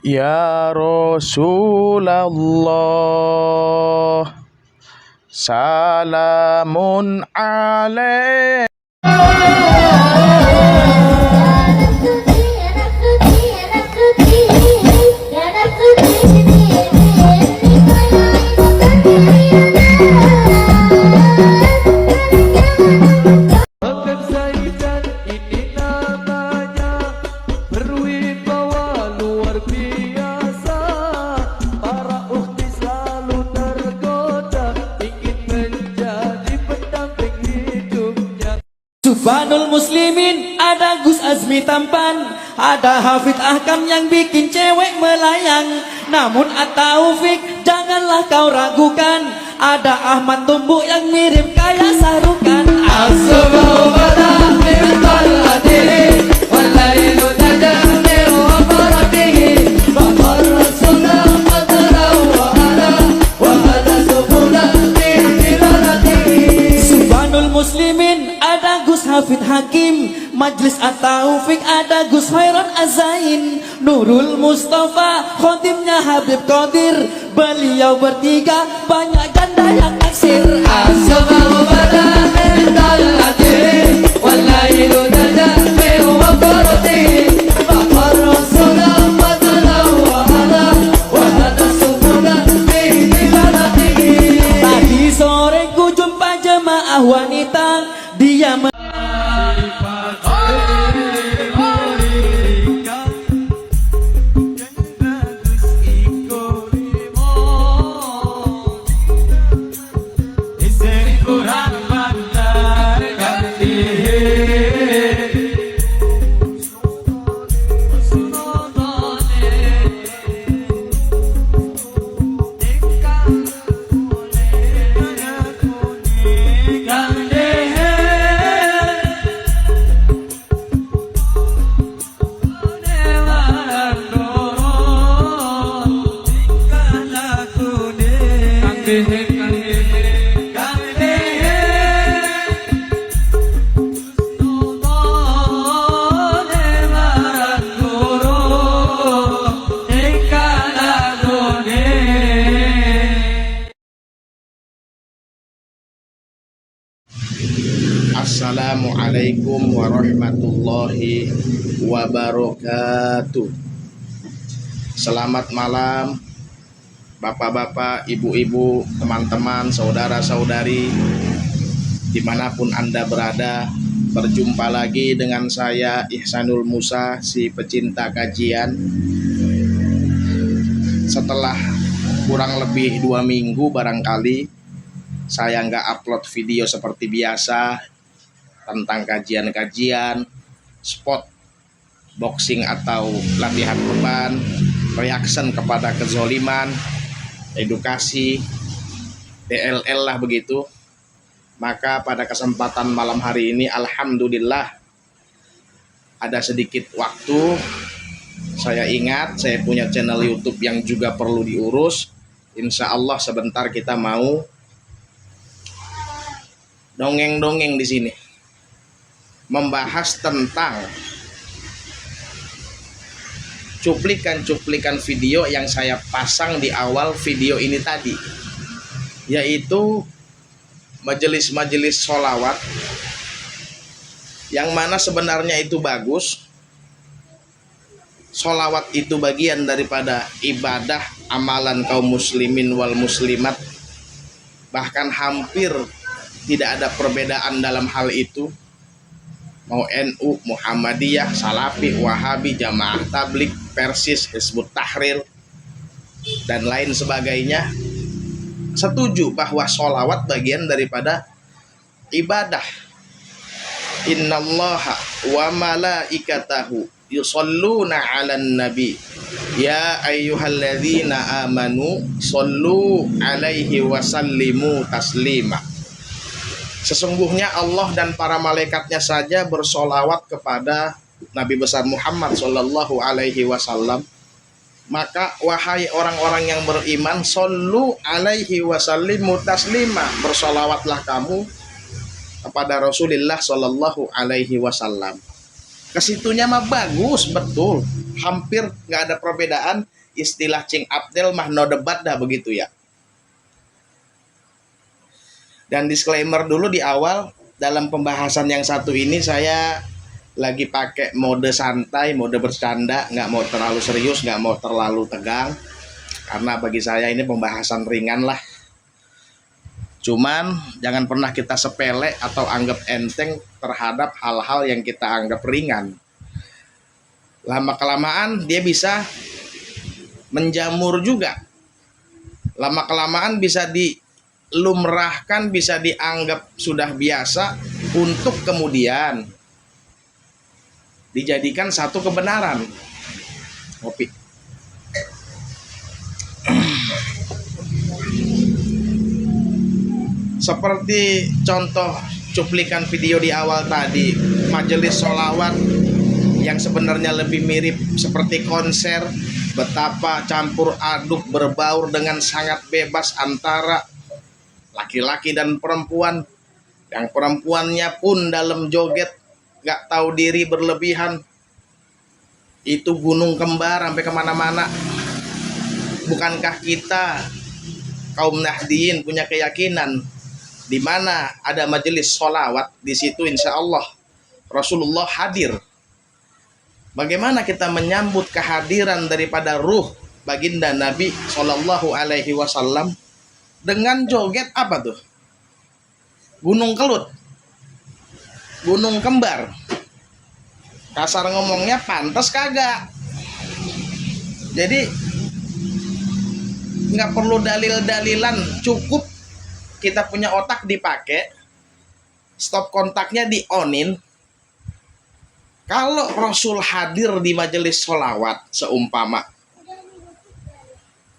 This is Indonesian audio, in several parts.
Ya Rasulullah, salamun alaik. Subhanul Muslimin, ada Gus Azmi tampan, ada Hafid Ahkam yang bikin cewek melayang. Namun At-Taufik janganlah kau ragukan, ada Ahmad Tumbuk yang mirip kayak Sarukan. Subhanul Muslimin, ada Gus Hafid Hakim, Majlis At-Taufik ada Gus Khairon Azain, Nurul Mustafa khotimnya Habib Qadir. Beliau bertiga banyak janda yang naksir. Tadi sore ku jumpa jemaah wanita, dia Assalamualaikum warahmatullahi wabarakatuh. Selamat malam bapak-bapak, ibu-ibu, teman-teman, saudara-saudari, dimanapun Anda berada. Berjumpa lagi dengan saya Ihsanul Musa, si pecinta kajian. Setelah kurang lebih 2 minggu barangkali saya nggak upload video seperti biasa tentang kajian-kajian, spot boxing atau latihan beban, reaction kepada kezoliman, edukasi, DLL lah begitu. Maka pada kesempatan malam hari ini alhamdulillah ada sedikit waktu. Saya ingat saya punya channel YouTube yang juga perlu diurus. Insya Allah sebentar kita mau dongeng-dongeng di sini, membahas tentang cuplikan-cuplikan video yang saya pasang di awal video ini tadi, yaitu majelis-majelis sholawat yang mana sebenarnya itu bagus. Sholawat itu bagian daripada ibadah amalan kaum muslimin wal muslimat, bahkan hampir tidak ada perbedaan dalam hal itu. Mau NU, Muhammadiyah, Salafi, Wahabi, Jamaah Tabligh, Persis, Hizbut Tahrir, dan lain sebagainya, setuju bahwa sholawat bagian daripada ibadah. Innallaha wa malaikatahu yusholluna 'alan nabi ya ayyuhalladzina amanu shollu 'alaihi wa sallimu taslima. Sesungguhnya Allah dan para malaikatnya saja bersolawat kepada Nabi besar Muhammad Sallallahu Alaihi Wasallam. Maka wahai orang-orang yang beriman, shollu alaihi wasallimu taslima, bersolawatlah kamu kepada Rasulullah Sallallahu Alaihi Wasallam. Kesitunya mah bagus betul. hampir nggak ada perbedaan. Istilah Cing Abdel mah no debat dah begitu ya. Dan disclaimer dulu di awal, dalam pembahasan yang satu ini saya lagi pakai mode santai, mode bercanda, nggak mau terlalu serius, nggak mau terlalu tegang, karena bagi saya ini pembahasan ringan lah. Cuman jangan pernah kita sepele atau anggap enteng terhadap hal-hal yang kita anggap ringan. Lama-kelamaan dia bisa menjamur juga. Lama-kelamaan bisa dilumrahkan, bisa dianggap sudah biasa untuk kemudian dijadikan satu kebenaran. Kopi. Seperti contoh cuplikan video di awal tadi, majelis sholawat yang sebenarnya lebih mirip seperti konser, betapa campur aduk berbaur dengan sangat bebas antara laki-laki dan perempuan, yang perempuannya pun dalam joget gak tahu diri berlebihan. Itu gunung kembar sampai kemana-mana. Bukankah kita kaum Nahdien punya keyakinan di mana ada majelis sholawat, di situ insya Allah Rasulullah hadir. Bagaimana kita menyambut kehadiran daripada ruh baginda Nabi Shallallahu Alaihi Wasallam dengan joget apa tuh? Gunung kelut, gunung kembar. Kasar ngomongnya pantas kagak. Jadi nggak perlu dalil-dalilan, cukup kita punya otak dipakai, stop kontaknya di onin. Kalau Rasul hadir di majelis sholawat seumpama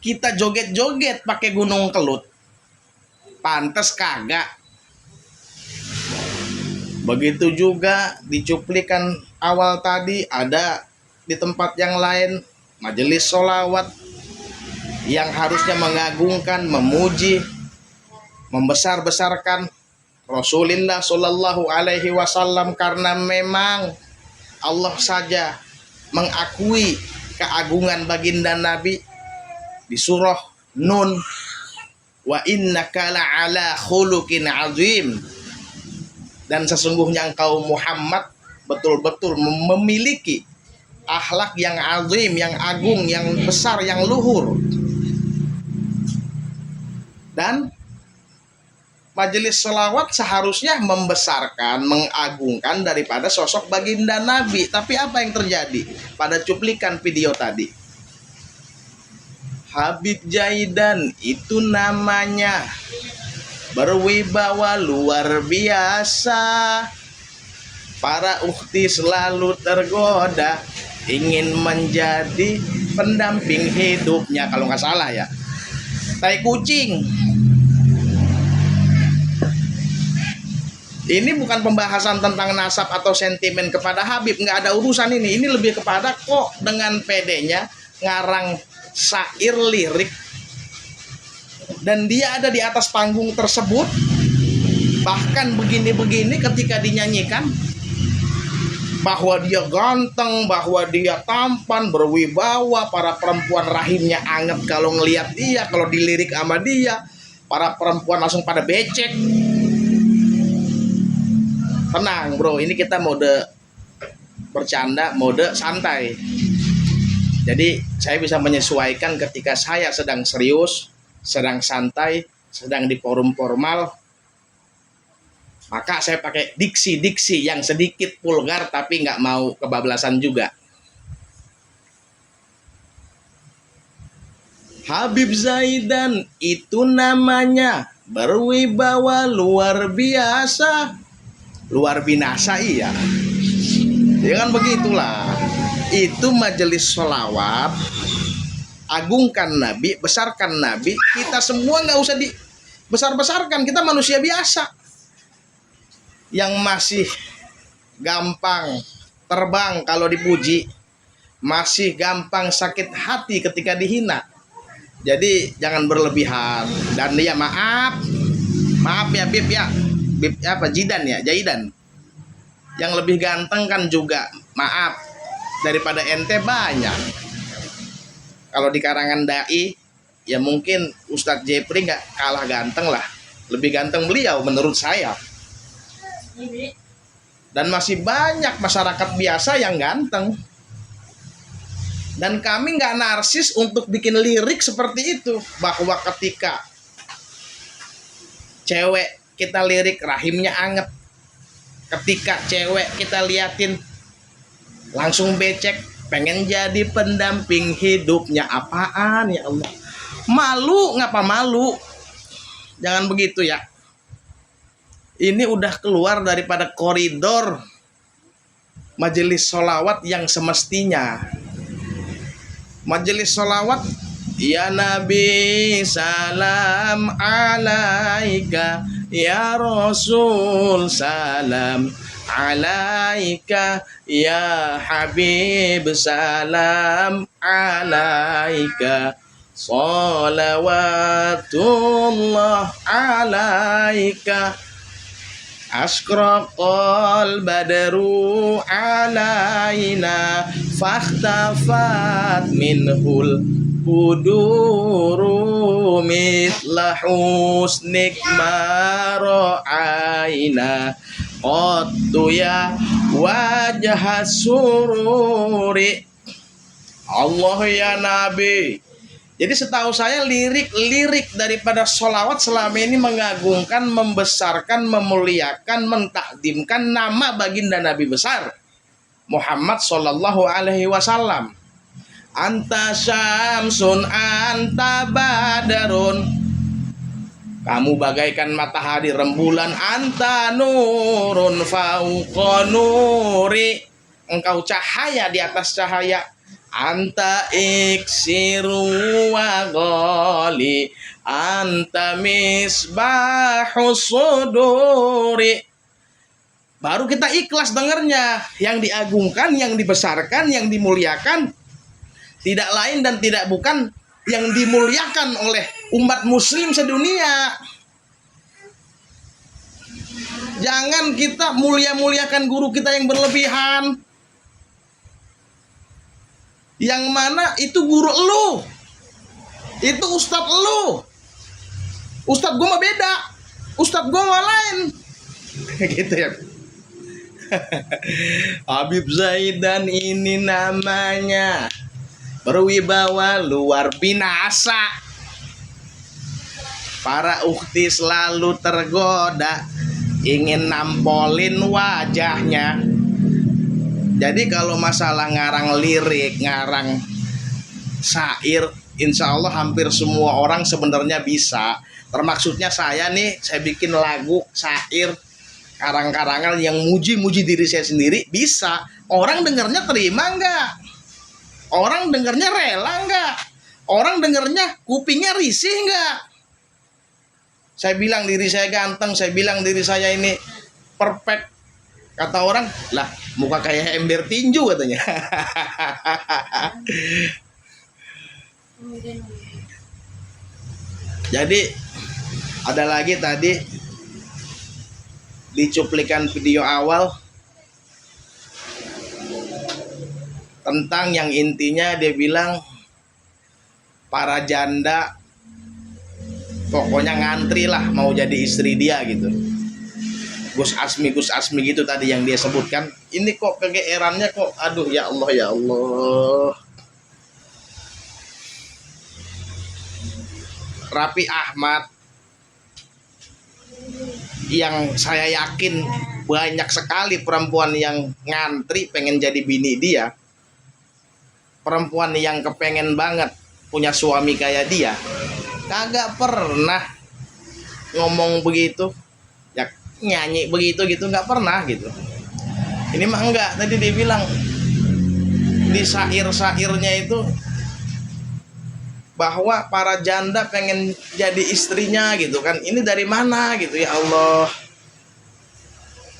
kita joget-joget pakai gunung kelut, pantas kagak. Begitu juga di cuplikan awal tadi, ada di tempat yang lain majelis sholawat yang harusnya mengagungkan, memuji, membesar-besarkan Rasulullah Shallallahu Alaihi Wasallam, karena memang Allah saja mengakui keagungan baginda Nabi di surah Nun, wa innaka la'ala khuluqin azim, dan sesungguhnya engkau Muhammad betul-betul memiliki akhlak yang azim, yang agung, yang besar, yang luhur. Dan majelis sholawat seharusnya membesarkan, mengagungkan daripada sosok baginda Nabi. Tapi apa yang terjadi pada cuplikan video tadi? Habib Zaidan itu namanya, berwibawa luar biasa. Para ukhti selalu tergoda ingin menjadi pendamping hidupnya, kalau nggak salah ya. Tai kucing. Ini bukan pembahasan tentang nasab atau sentimen kepada Habib, nggak ada urusan ini. Ini lebih kepada kok dengan pedenya ngarang syair lirik, dan dia ada di atas panggung tersebut, bahkan begini-begini ketika dinyanyikan, bahwa dia ganteng, bahwa dia tampan, berwibawa, para perempuan rahimnya anget kalau ngelihat dia, kalau dilirik sama dia, para perempuan langsung pada becek. Tenang bro, ini kita mode bercanda, mode santai. Jadi saya bisa menyesuaikan ketika saya sedang serius, sedang santai, sedang di forum formal, maka saya pakai diksi-diksi yang sedikit vulgar tapi nggak mau kebablasan juga. Habib Zaidan itu namanya, berwibawa luar biasa. Luar binasa iya. Ya kan begitulah. Itu majelis sholawat, agungkan Nabi, besarkan Nabi. Kita semua nggak usah dibesar-besarkan, kita manusia biasa yang masih gampang terbang kalau dipuji, masih gampang sakit hati ketika dihina. Jadi jangan berlebihan. Dan ya maaf ya Bib ya, Bib apa Zaidan, yang lebih ganteng kan juga maaf, daripada ente banyak. Kalau di karangan dai, ya mungkin Ustadz Jepri nggak kalah ganteng lah, lebih ganteng beliau menurut saya. Dan masih banyak masyarakat biasa yang ganteng. Dan kami nggak narsis untuk bikin lirik seperti itu, bahwa ketika cewek kita lirik rahimnya anget, ketika cewek kita liatin langsung becek, pengen jadi pendamping hidupnya. Apaan ya Allah? Malu ngapa malu? Jangan begitu ya. Ini udah keluar daripada koridor majelis sholawat yang semestinya. Majelis sholawat, ya Nabi salam alaika, ya Rasul salam alaika, ya Habib salam alaika, salawatullah alaika, asyraqal badru alaina, fakhtafat minhul buduru mithla husnik mara'aina, qattu ya wajah sururi. Allah ya Nabi. Jadi setahu saya lirik-lirik daripada sholawat selama ini mengagungkan, membesarkan, memuliakan, mentakdimkan nama baginda Nabi besar Muhammad Sallallahu Alaihi Wasallam. Anta syamsun anta badarun, kamu bagaikan matahari rembulan. Anta nurun fauqa nuri, engkau cahaya di atas cahaya. Anta iksiru wa ghali, anta misbahus suduri. Baru kita ikhlas dengarnya. Yang diagungkan, yang dibesarkan, yang dimuliakan tidak lain dan tidak bukan yang dimuliakan oleh umat muslim sedunia. Jangan kita mulia-muliakan guru kita yang berlebihan. Yang mana itu guru lu, itu ustadz lu. Ustadz gue mah beda, ustadz gue mah lain. Gitu ya. Habib Zaidan ini namanya, berwibawa luar binasa. Para ukti selalu tergoda, ingin nampolin wajahnya. Jadi kalau masalah ngarang lirik, ngarang syair, insya Allah hampir semua orang sebenarnya bisa. Termaksudnya saya nih, saya bikin lagu, syair, karang-karangan yang muji-muji diri saya sendiri, bisa. Orang dengarnya terima nggak? Orang dengarnya rela nggak? Orang dengarnya kupingnya risih nggak? Saya bilang diri saya ganteng, saya bilang diri saya ini perfect. Kata orang, lah muka kayak ember tinju katanya. Jadi ada lagi tadi di cuplikan video awal tentang yang intinya dia bilang para janda pokoknya ngantri lah mau jadi istri dia gitu. Gus Asmi gitu tadi yang dia sebutkan. Ini kok kegeerannya kok, aduh ya Allah ya Allah. Raffi Ahmad yang saya yakin banyak sekali perempuan yang ngantri pengen jadi bini dia, perempuan yang kepengen banget punya suami kayak dia, kagak pernah ngomong begitu ya, nyanyi begitu gitu, nggak pernah gitu. Ini mah enggak, tadi dia bilang di syair-syairnya itu bahwa para janda pengen jadi istrinya gitu kan. Ini dari mana gitu ya Allah.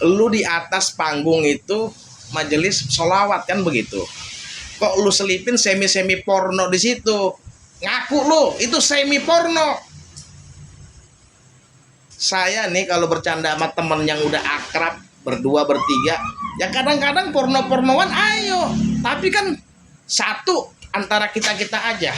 Lu di atas panggung itu majelis sholawat kan begitu, kok lu selipin semi porno di situ, ngaku lu itu semi porno. Saya nih kalau bercanda sama temen yang udah akrab berdua bertiga, ya kadang-kadang porno-pornoan ayo, tapi kan satu antara kita-kita aja.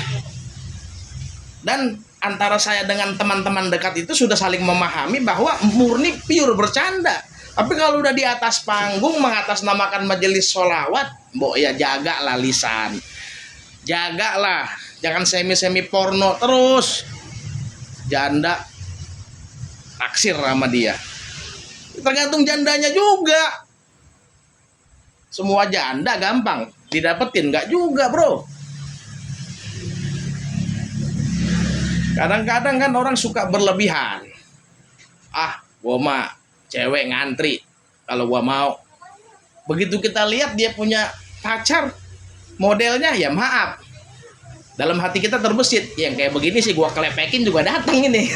Dan antara saya dengan teman-teman dekat itu sudah saling memahami bahwa murni pure bercanda. Tapi kalau udah di atas panggung mengatasnamakan majelis sholawat, mbok ya jagalah lisan, jagalah, jangan semi-semi porno terus. Janda taksir sama dia, tergantung jandanya juga. Semua janda gampang didapetin, nggak juga bro. Kadang-kadang kan orang suka berlebihan. Gua mah cewek ngantri kalau gua mau. Begitu kita lihat dia punya pacar modelnya, ya maaf, dalam hati kita terbesit, yang kayak begini sih gua kelepekin juga datang ini.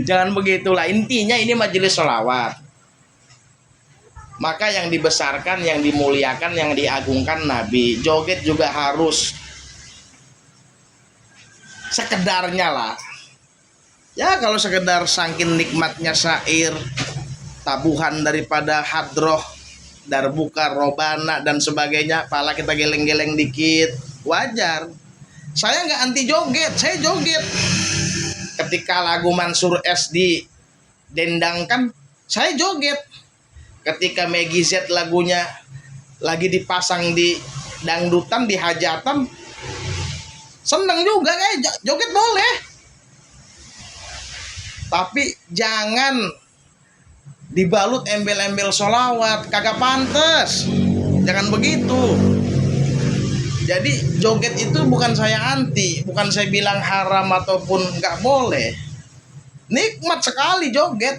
Jangan begitulah. Intinya ini majelis sholawat, maka yang dibesarkan, yang dimuliakan, yang diagungkan Nabi. Joget juga harus sekedarnya lah. Ya kalau sekedar saking nikmatnya syair, tabuhan daripada hadroh, darbuka, robana dan sebagainya, pala kita geleng-geleng dikit, wajar. Saya nggak anti joget, saya joget. Ketika lagu Mansur S didendangkan, saya joget. Ketika Meggy Z lagunya lagi dipasang di dangdutan, di hajatan, seneng juga, kayak joget boleh. Tapi jangan dibalut embel-embel sholawat, kagak pantas. Jangan begitu. Jadi joget itu bukan saya anti, bukan saya bilang haram ataupun nggak boleh. Nikmat sekali joget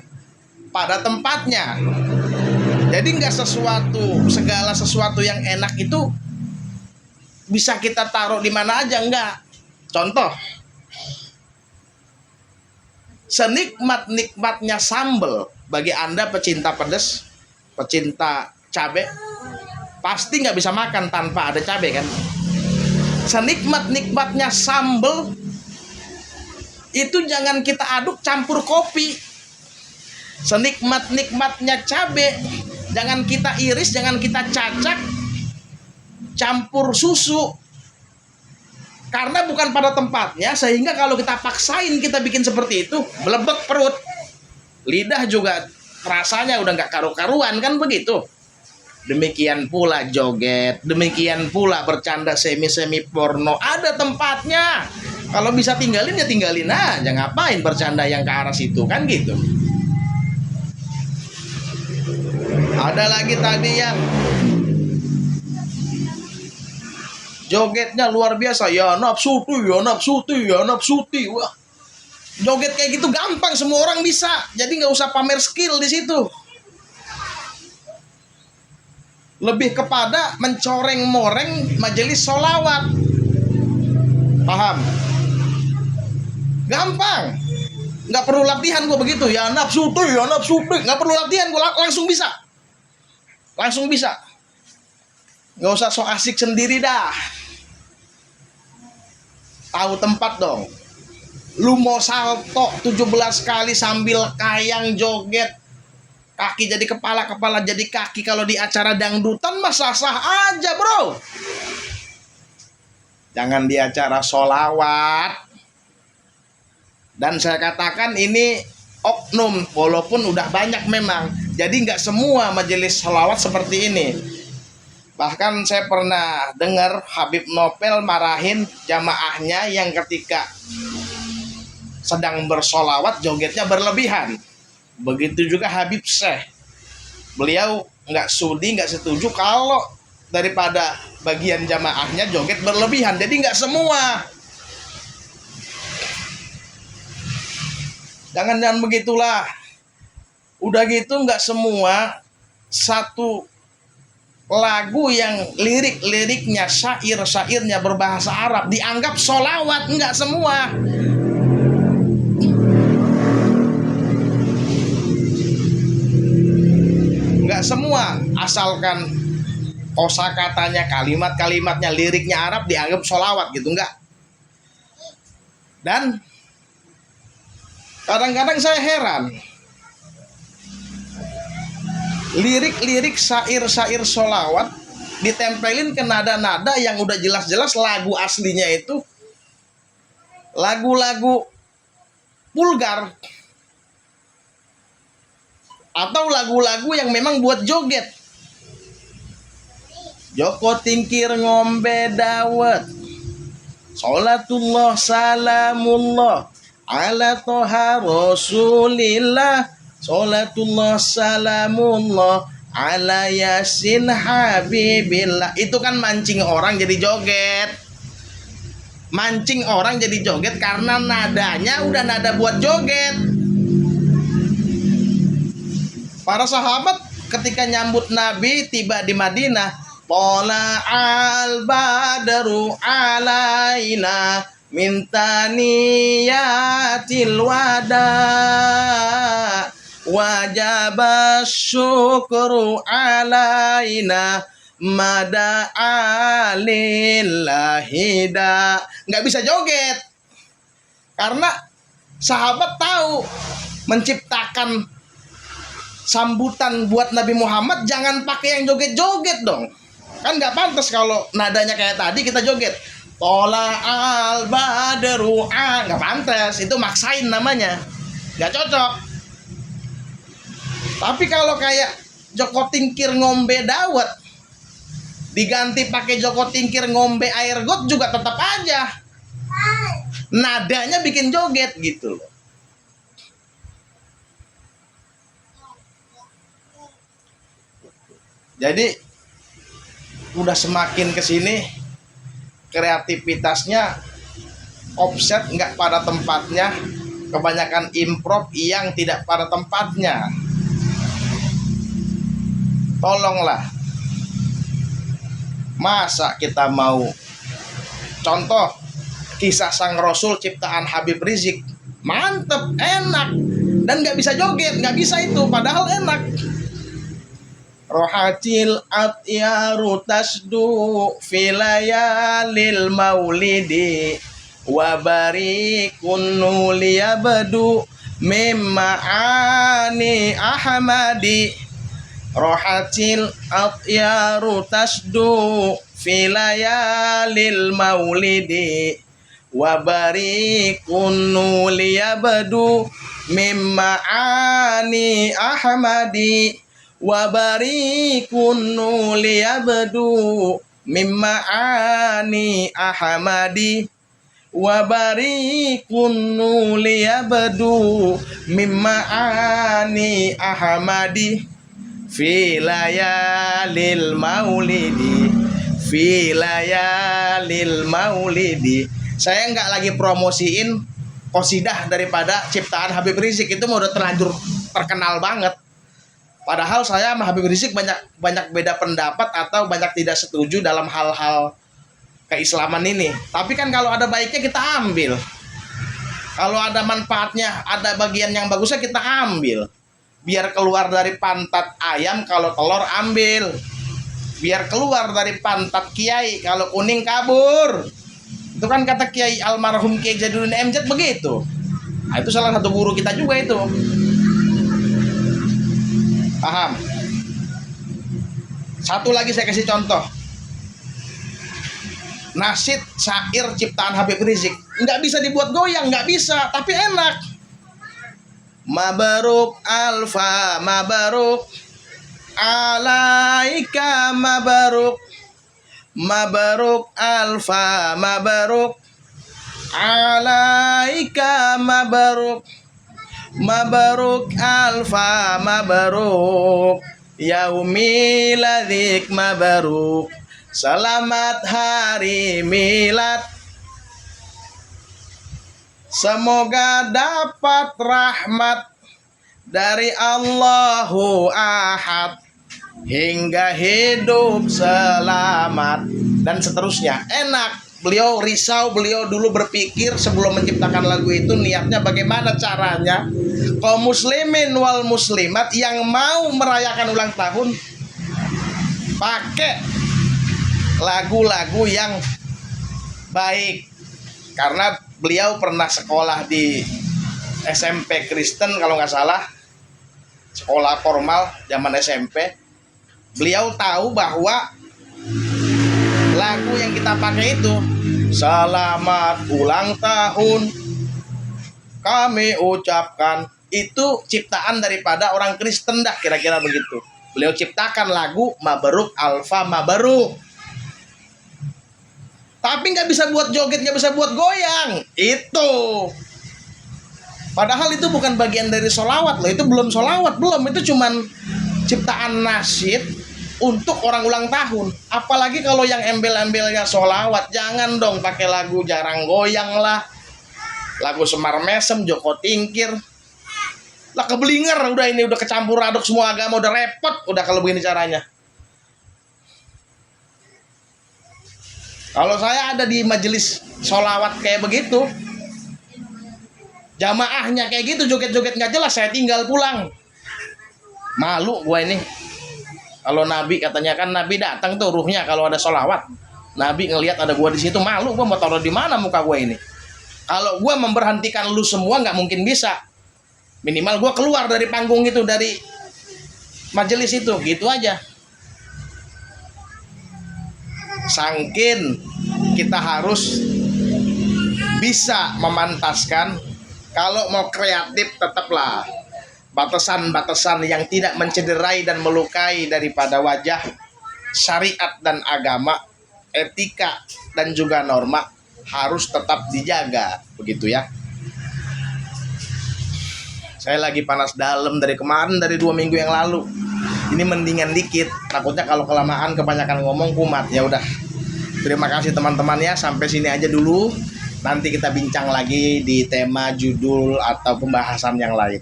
pada tempatnya. Jadi nggak segala sesuatu yang enak itu bisa kita taruh di mana aja, enggak. Contoh, senikmat-nikmatnya sambel, bagi Anda pecinta pedas, pecinta cabai, pasti nggak bisa makan tanpa ada cabai kan. Senikmat-nikmatnya sambel itu jangan kita aduk campur kopi. Senikmat-nikmatnya cabai jangan kita iris, jangan kita cacak campur susu. Karena bukan pada tempatnya, sehingga kalau kita paksain kita bikin seperti itu, melebek perut. Lidah juga rasanya udah nggak karu-karuan kan begitu. Demikian pula joget, demikian pula bercanda semi-semi porno, ada tempatnya. Kalau bisa tinggalin ya tinggalin aja, ngapain bercanda yang ke arah situ kan gitu. Ada lagi tadi yang jogetnya luar biasa, ya nafsu tuh, ya nafsu tuh, ya nafsu tuh. Wah, joget kayak gitu gampang, semua orang bisa. Jadi nggak usah pamer skill di situ. Lebih kepada mencoreng-moreng majelis sholawat. Paham? Gampang. Nggak perlu latihan gue begitu. Ya nafsu tuh, ya nafsu tuh. Nggak perlu latihan, gue langsung bisa. Langsung bisa. Nggak usah so asik sendiri dah. Tahu tempat dong. Lu mau salto 17 kali sambil kayang joget, kaki jadi kepala, kepala jadi kaki, kalau di acara dangdutan mah sah-sah aja bro. Jangan di acara sholawat. Dan saya katakan ini oknum, walaupun udah banyak memang. Jadi nggak semua majelis sholawat seperti ini. Bahkan saya pernah dengar Habib Nopel marahin jamaahnya yang ketika sedang bersolawat jogetnya berlebihan. Begitu juga Habib Syekh. Beliau nggak sudi, nggak setuju kalau daripada bagian jamaahnya joget berlebihan. Jadi nggak semua. Jangan begitulah. Udah gitu nggak semua satu lagu yang lirik-liriknya, syair-syairnya berbahasa Arab dianggap sholawat. Enggak semua. Enggak semua. Asalkan kosakatanya, kalimat-kalimatnya, liriknya Arab dianggap sholawat gitu, enggak. Dan kadang-kadang saya heran, lirik-lirik syair-syair sholawat ditempelin ke nada-nada yang udah jelas-jelas lagu aslinya itu lagu-lagu vulgar atau lagu-lagu yang memang buat joget. Joko tingkir ngombe dawet, sholatullah salamullah ala toha rasulillah, sholatullah salamullah ala yasin habibillah. Itu kan mancing orang jadi joget. Mancing orang jadi joget karena nadanya udah nada buat joget. Para sahabat ketika nyambut Nabi tiba di Madinah, Tola al badru alaina min taniyatil wada wajaba syukru alaina mada alillahida. Nggak bisa joget karena sahabat tahu menciptakan sambutan buat Nabi Muhammad jangan pakai yang joget-joget dong. Kan nggak pantas kalau nadanya kayak tadi kita joget. Tola al badru nggak pantas, itu maksain namanya, nggak cocok. Tapi kalau kayak Joko tingkir ngombe dawet diganti pakai Joko tingkir ngombe air got juga tetap aja nadanya bikin joget gitu loh. Jadi udah semakin kesini kreativitasnya offset, nggak pada tempatnya, kebanyakan improv yang tidak pada tempatnya. Tolonglah, masa kita mau contoh kisah sang Rasul ciptaan Habib Rizik, mantep, enak, dan nggak bisa joget, nggak bisa itu, padahal enak. Rohatil atyaru tasdu filayalil maulidi wabarikun nuliyabadu mimma'ani ahmadi. Rohatil atyaru tasdu filayalil maulidi wabarikun nuliyabadu mimma'ani ahmadi wabarikun liyabdu mimma ani ahmadi wabarikun liyabdu mimma ani ahmadi fi layalil maulidi fi layalil maulidi. Saya nggak lagi promosiin qosidah daripada ciptaan Habib Rizik, itu udah terlanjur terkenal banget. Padahal saya sama Habib Rizik banyak beda pendapat atau banyak tidak setuju dalam hal-hal keislaman ini. Tapi kan kalau ada baiknya kita ambil. Kalau ada manfaatnya, ada bagian yang bagusnya kita ambil. Biar keluar dari pantat ayam, kalau telur ambil. Biar keluar dari pantat kiai, kalau kuning kabur. Itu kan kata Kiai almarhum Kiai Jainuddin MZ begitu. Nah, itu salah satu guru kita juga itu. Paham? Satu lagi saya kasih contoh. Nasid syair ciptaan Habib Rizik nggak bisa dibuat goyang, nggak bisa, tapi enak. Mabaruk alfa mabaruk alaika mabaruk mabaruk alfa mabaruk alaika mabaruk mabaruk alfa mabaruk yaumi ladzik mabaruk. Selamat hari milad, semoga dapat rahmat dari Allahu Ahad hingga hidup selamat, dan seterusnya. Enak. Beliau risau, beliau dulu berpikir sebelum menciptakan lagu itu niatnya bagaimana caranya kaum muslimin wal muslimat yang mau merayakan ulang tahun pakai lagu-lagu yang baik. Karena beliau pernah sekolah di SMP Kristen kalau nggak salah, sekolah formal zaman SMP. Beliau tahu bahwa lagu yang kita pakai itu, selamat ulang tahun kami ucapkan, itu ciptaan daripada orang Kristen dah, kira-kira begitu. Beliau ciptakan lagu Mabruk Alfa Mabruk. Tapi nggak bisa buat joget, nggak bisa buat goyang. Itu. Padahal itu bukan bagian dari sholawat loh. Itu belum sholawat, belum. Itu cuman ciptaan nasyid untuk orang ulang tahun. Apalagi kalau yang embel-embelnya sholawat. Jangan dong pakai lagu Jarang Goyang lah, lagu Semar Mesem, Joko Tingkir. Lah keblinger udah, ini udah kecampur aduk semua agama, udah repot udah kalau begini caranya. Kalau saya ada di majelis sholawat kayak begitu, jamaahnya kayak gitu, joget-joget nggak jelas, saya tinggal pulang. Malu gue ini. Kalau Nabi katanya kan, Nabi datang tuh ruhnya kalau ada sholawat. Nabi ngelihat ada gue di situ, malu gue mau taruh di mana muka gue ini. Kalau gue memberhentikan lu semua nggak mungkin bisa. Minimal gue keluar dari panggung itu, dari majelis itu, gitu aja. Sangkin kita harus bisa memantaskan. Kalau mau kreatif tetaplah batasan-batasan yang tidak mencederai dan melukai daripada wajah syariat dan agama, etika dan juga norma harus tetap dijaga, begitu ya. Saya lagi panas dalam dari kemarin, dari 2 minggu yang lalu. Ini mendingan dikit, takutnya kalau kelamaan kebanyakan ngomong kumat. Ya udah, terima kasih teman-teman ya, sampai sini aja dulu. Nanti kita bincang lagi di tema, judul atau pembahasan yang lain.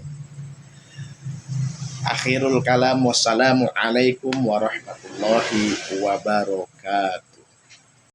Akhirul kalam, wassalamualaikum warahmatullahi wabarakatuh.